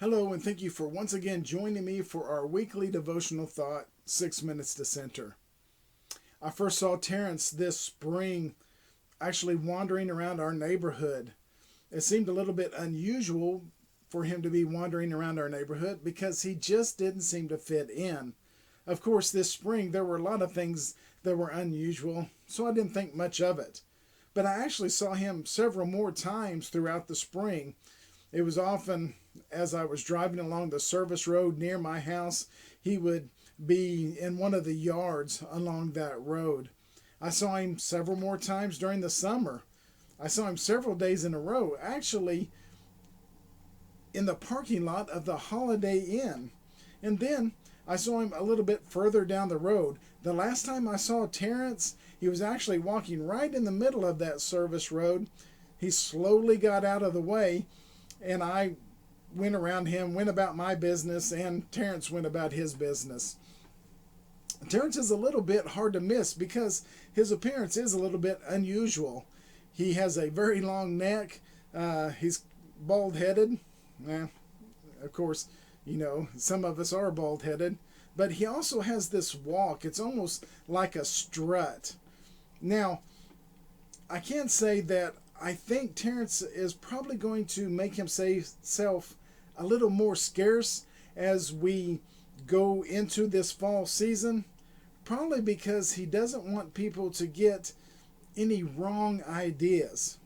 Hello, and thank you for once again joining me for our weekly devotional thought, 6 Minutes to Center. I first saw Terrance this spring actually wandering around our neighborhood. It seemed a little bit unusual for him to be wandering around our neighborhood because he just didn't seem to fit in. Of course, this spring there were a lot of things that were unusual, so I didn't think much of it. But I actually saw him several more times throughout the spring. It was often as I was driving along the service road near my house, he would be in one of the yards along that road. I saw him several more times during the summer. I saw him several days in a row, actually in the parking lot of the Holiday Inn. And then I saw him a little bit further down the road. The last time I saw Terrance, he was actually walking right in the middle of that service road. He slowly got out of the way, and I went around him, went about my business, and Terrance went about his business. Terrance is a little bit hard to miss because his appearance is a little bit unusual. He has a very long neck. He's bald-headed. Of course, some of us are bald-headed. But he also has this walk. It's almost like a strut. Now, I can say that I think Terrance is probably going to make himself a little more scarce as we go into this fall season, probably because he doesn't want people to get any wrong ideas.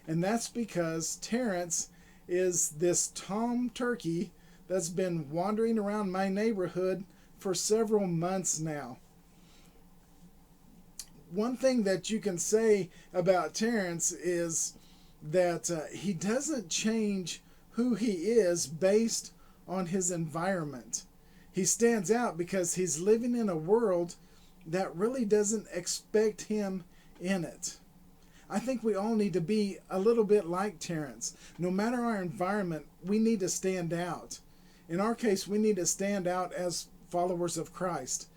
And that's because Terrance is this Tom Turkey that's been wandering around my neighborhood for several months now. One thing that you can say about Terrance is that he doesn't change who he is based on his environment. He stands out because he's living in a world that really doesn't expect him in it. I think we all need to be a little bit like Terrance. No matter our environment, we need to stand out. In our case, we need to stand out as followers of Christ.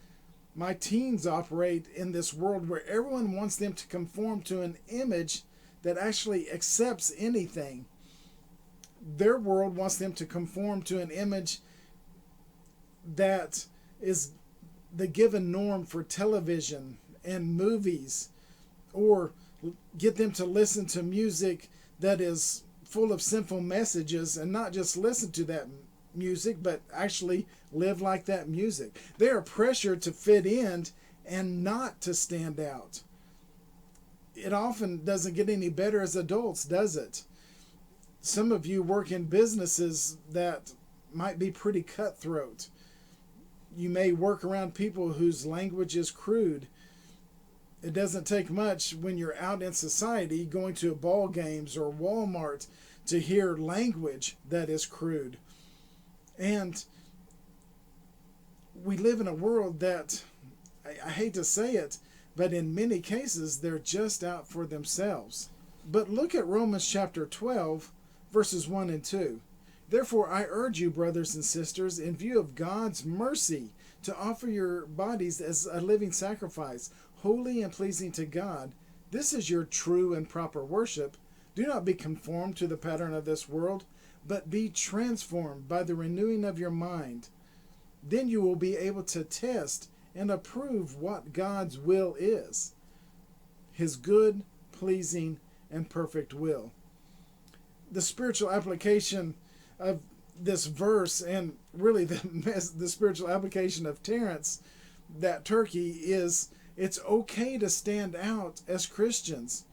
My teens operate in this world where everyone wants them to conform to an image that actually accepts anything. Their world wants them to conform to an image that is the given norm for television and movies, or get them to listen to music that is full of sinful messages and not just listen to that music, but actually live like that music. They are pressured to fit in and not to stand out. It often doesn't get any better as adults, does it? Some of you work in businesses that might be pretty cutthroat. You may work around people whose language is crude. It doesn't take much when you're out in society going to ball games or Walmart to hear language that is crude. And we live in a world that, I hate to say it, but in many cases they're just out for themselves. But look at Romans chapter 12, verses 1 and 2. Therefore I urge you, brothers and sisters, in view of God's mercy, to offer your bodies as a living sacrifice, holy and pleasing to God. This is your true and proper worship. Do not be conformed to the pattern of this world, but be transformed by the renewing of your mind. Then you will be able to test and approve what God's will is, his good, pleasing, and perfect will. The spiritual application of this verse, and really the spiritual application of Terrance, that turkey, is it's okay to stand out as Christians.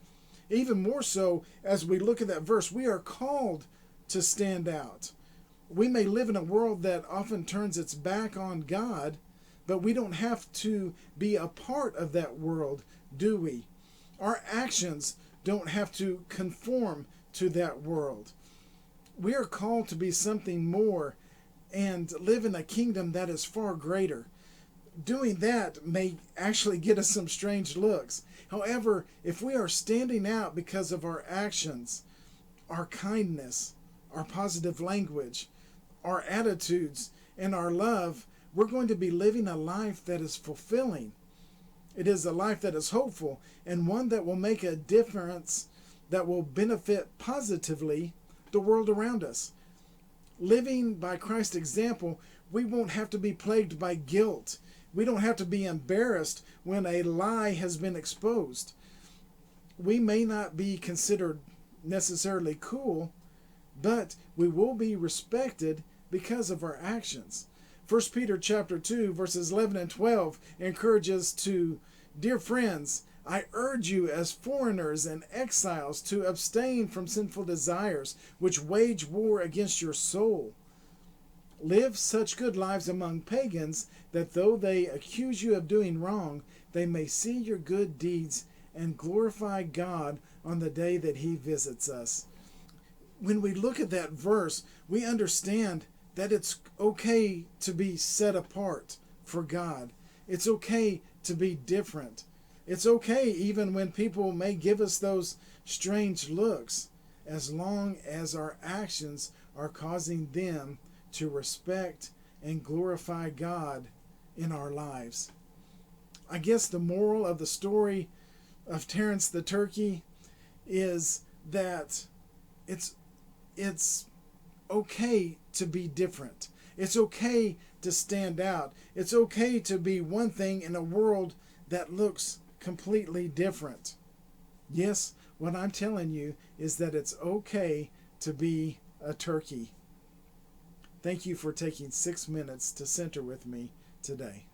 Even more so, as we look at that verse, we are called to stand out. We may live in a world that often turns its back on God, but we don't have to be a part of that world, do we? Our actions don't have to conform to that world. We are called to be something more and live in a kingdom that is far greater. Doing that may actually get us some strange looks. However, if we are standing out because of our actions, our kindness, our positive language, our attitudes, and our love, we're going to be living a life that is fulfilling. It is a life that is hopeful and one that will make a difference, that will benefit positively the world around us. Living by Christ's example, we won't have to be plagued by guilt. We don't have to be embarrassed when a lie has been exposed. We may not be considered necessarily cool, but we will be respected because of our actions. 1 Peter chapter 2 verses 11 and 12 encourages to, dear friends, I urge you as foreigners and exiles to abstain from sinful desires which wage war against your soul. Live such good lives among pagans that though they accuse you of doing wrong, they may see your good deeds and glorify God on the day that he visits us. When we look at that verse, we understand that it's okay to be set apart for God. It's okay to be different. It's okay even when people may give us those strange looks, as long as our actions are causing them to respect and glorify God in our lives. I guess the moral of the story of Terrance the turkey is that it's okay to be different. It's okay to stand out. It's okay to be one thing in a world that looks completely different. Yes, what I'm telling you is that it's okay to be a turkey. Thank you for taking 6 minutes to center with me today.